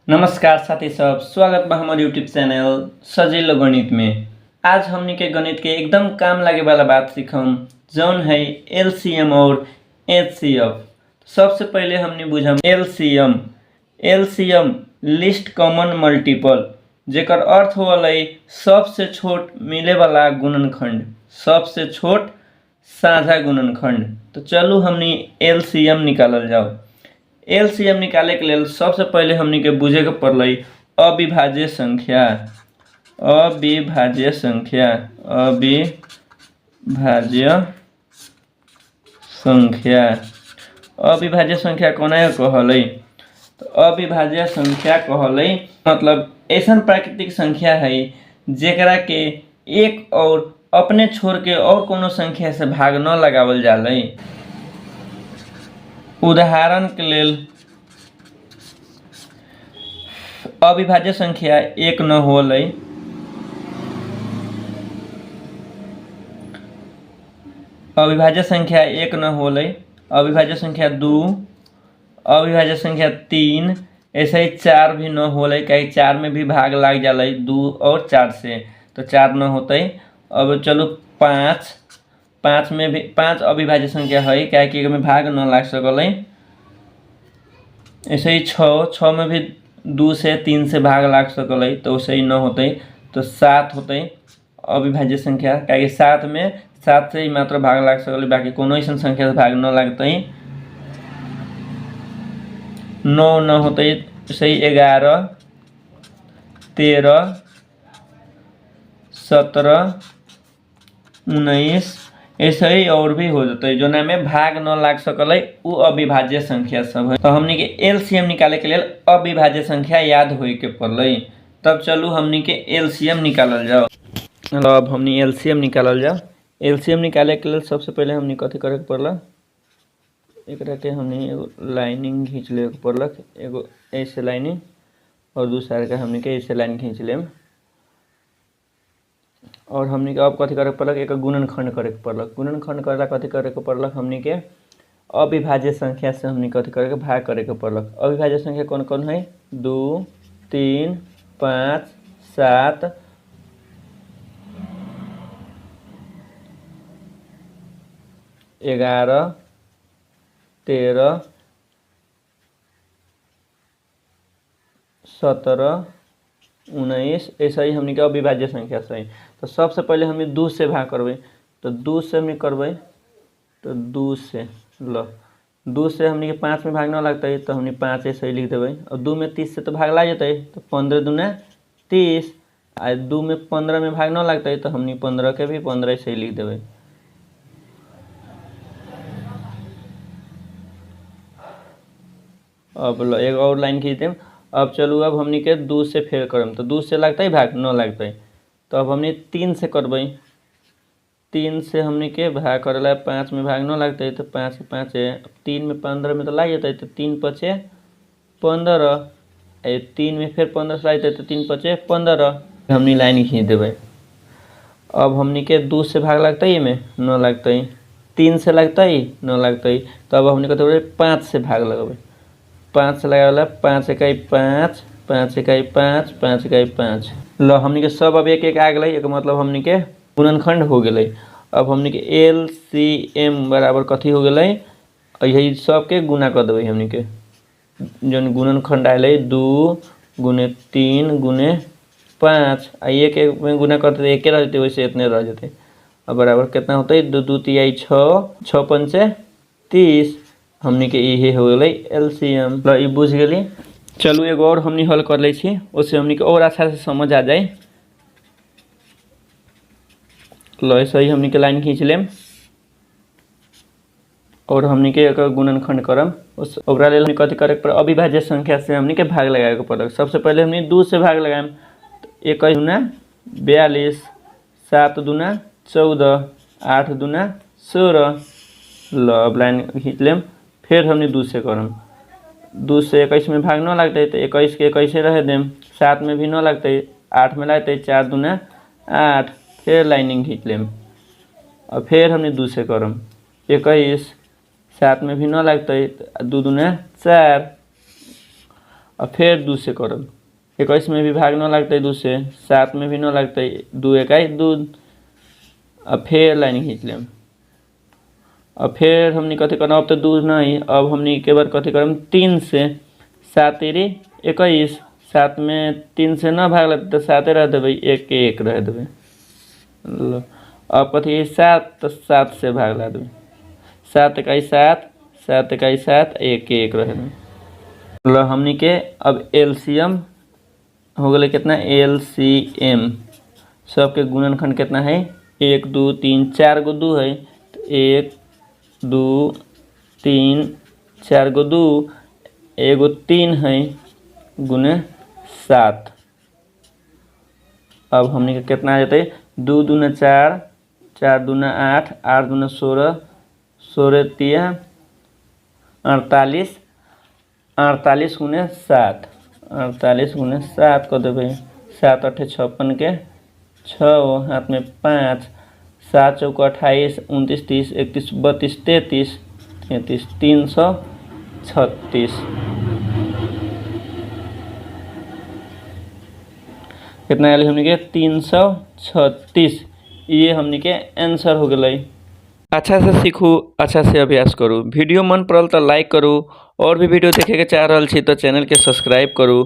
नमस्कार साथी सब, स्वागत बा हमारे यूट्यूब चैनल सजिलो गणित में। आज हमनी के गणित के एकदम काम लागे वाला बात सीखम, जौन है एलसीएम और एचसीएफ। सबसे पहले हमनी बुझम LCM. LCM least common multiple, जेकर अर्थ होले सबसे छोट मिले वाला गुणनखंड, सबसे छोट साझा गुणनखंड। तो चलू हमनी एलसीएम निकालल जाओ। एलसीएम निकाले के लिए सबसे पहले हमनी के बुझे के पड़ल अविभाज्य संख्या। अविभाज्य संख्या अविभाज्य संख्या अविभाज्य संख्या कोना कहल? तो अविभाज्य संख्या कहल मतलब ऐसा प्राकृतिक संख्या है जेकरा के एक और अपने छोड़ के और कोनो संख्या से भाग न लगावल जाले। उदाहरण के लेल अविभाज्य संख्या एक न होले, अविभाज्य संख्या एक न होले, अविभाज्य संख्या दो, अविभाज्य संख्या तीन, ऐसे ही चार भी न होले, कहीं चार में भी भाग लाग जाले दो और चार से, तो चार न होते। अब चलो पाँच, पाँच में भी पाँच अविभाज्य संख्या है, क्या कि में भाग न लाग सकल। ऐसे ही छः में भी दो से तीन से भाग लाग सकल, तो वैसे ही न होते। तो सात होते अविभाज्य संख्या, क्या कि सात में सात से ही मात्र भाग लाग सकल, बाकी कोनो ऐसा संख्या से भाग न लगते। नौ न होते, ऐसे ही 11, 13, 17, 19, ऐसे ही और भी हो जाते जो ना में भाग न लाग सकल वो अविभाज्य संख्या सब है। तो हमनी के एलसीएम निकाले के लिए अविभाज्य संख्या याद होए के पड़ल। तब चलू हमनी के एलसीएम निकालल जाओ। अब हमनी एलसीएम निकालल जाओ। एलसीएम निकाले के लिए सबसे पहले हमनी कथी करे के पड़ल? एकरा के हमनी एगो लाइनिंग खींच ले के पड़लक, एगो ऐसे लाइनिंग और दूसरा के हमनी के ऐसे लाइन खींच लेम। और हमनी के अब कथी करे के पड़लक? एक गुणनखंड करे के पड़लक। गुणनखंड करेला कथी करे के पड़लक? हमनी के अविभाज्य संख्या से हमनी कथी करे के भाग करे के पड़लक। अविभाज्य संख्या कौन कौन है? 2, 3, 5, 7, 11, 13, 17, 19, ऐसा ही हमनी के अविभाज्य संख्या से। तो सबसे पहले हमनी 2 से भाग करबे, तो 2 से हमनी करबे, तो 2 से 2 से हमनी के 5 में भाग न लगता है, तो हमनी 5 ऐसे ही लिख देवे। और 2 में 30 से तो भाग लग जाता है, तो 15 दूना 30, और 2 में 15 में भाग न लगता है, तो हमनी 15 के भी 15 ऐसे ही लिख देवे। अब एक और लाइन खींच दें। अब चलू अब हमनी के 2 से फेर करम, तो 2 से लगता है भाग न लगता है, तो अब हमनी 3 से करबे। 3 से हमनी के भाग करेला 5 में भाग न लगता है, तो 5 5 है, 3 में 15 में तो लग जाता है, तो 3 पचे 15, 3 में फिर 15 से लगता है, तो 3 पचे 15, हमनी लाइन खींच देवे। अब हमनी के 2 से भाग लगता है, में न लगता है, 3 से लगता है न लगता है, तो अब हमनी कहते 5 से भाग लगेबे। 5 से लगावेला 5 इकाई 5, 5 इकाई 5, 5 इकाई 5। लो हमनी के सब अब एक एक आ गए, एक मतलब हमनी के गुणनखंड हो गए। अब हमनी के एलसीएम बराबर कथी हो गए? यही सबके गुना कर देवे। हमनी के जौन गुणनखंड आए 2 गुने 3 गुने 5, एक एक में गुना करते एक रह जाते, वैसे इतने रह जाते। अब बराबर कितना होता है? 2 2 3 6, 6 पंचे 30, हमनी के ये हो गए एलसीएम। लो ये बुझ गई। चलू एगो और हमनी हल कर ले छी, उससे हमनी के और अच्छा से समझ आ जाए। लो ऐसे ही हमनी के लाइन खींच लेम और हमनी के एक गुणनखंड करम। उस ओकरा लेल हमनी कथी करे पर अविभाज्य संख्या से हमनी के भाग लगाए के पड़ल। सबसे पहले हमनी 2 से भाग लगाएम, तो 1 दूना 42, 7 दूना 14, 8 दूना 16। लो अब लाइन खींच लेम, फिर हमनी 2 से करम। 2 से 21 में भाग न लगता है, तो 21 के 21 रह देम। 7 में भी न लगता है, 8 में लगता है, 4 दूना 8, फिर लाइनिंग खींच लेम। और फिर हमने 2 से करम। 21, 7 में भी न लगता है, 2 दूना 4, और फिर 2 से करब। 21 में भी भाग न लगते 2 से, 7 में भी न लगते, 2 इकाई 2। अब फिर लाइन खींच लेम। अब फिर हमनी कथी करम, अब तो 2 नहीं, अब हमनी के बार कथी करम 3 से। 7 तेरी 21, 7 में 3 से न भाग लगते तो 7 रह देवे, 1 के 1 रह देवे। अब कथी 7 तो 7 से भाग ला देवे, 7 इकाई 7, 7 इकाई 7, 1 के 1 रह देवे। हमनी के अब एलसीएम हो गए कितना, एलसीएम सबके गुणनखंड कितना है, 1 2 3 4 गो 2 है, तो 1 2 3 4 गो 2, एगो 3 है गुने 7। अब हमने के कितना आ जाते, 2 दूना 4, 4 दूना 8, 8 दूना 16, 16 तिया 48, 48 गुने 7, 48 गुने 7 कर देवे। 7 8 56 के 6, हाथ में 5, 7 चौको 28, 29 30, 31 32 33, 33 336। कितना आयल हमने के 336। ये हमने के आंसर हो गए। अच्छा से सीखू, अच्छा से अभ्यास करू। वीडियो मन पड़ल तो लाइक करू, और भी वीडियो देखे के चाह रहल छी तो चैनल के सब्सक्राइब करू।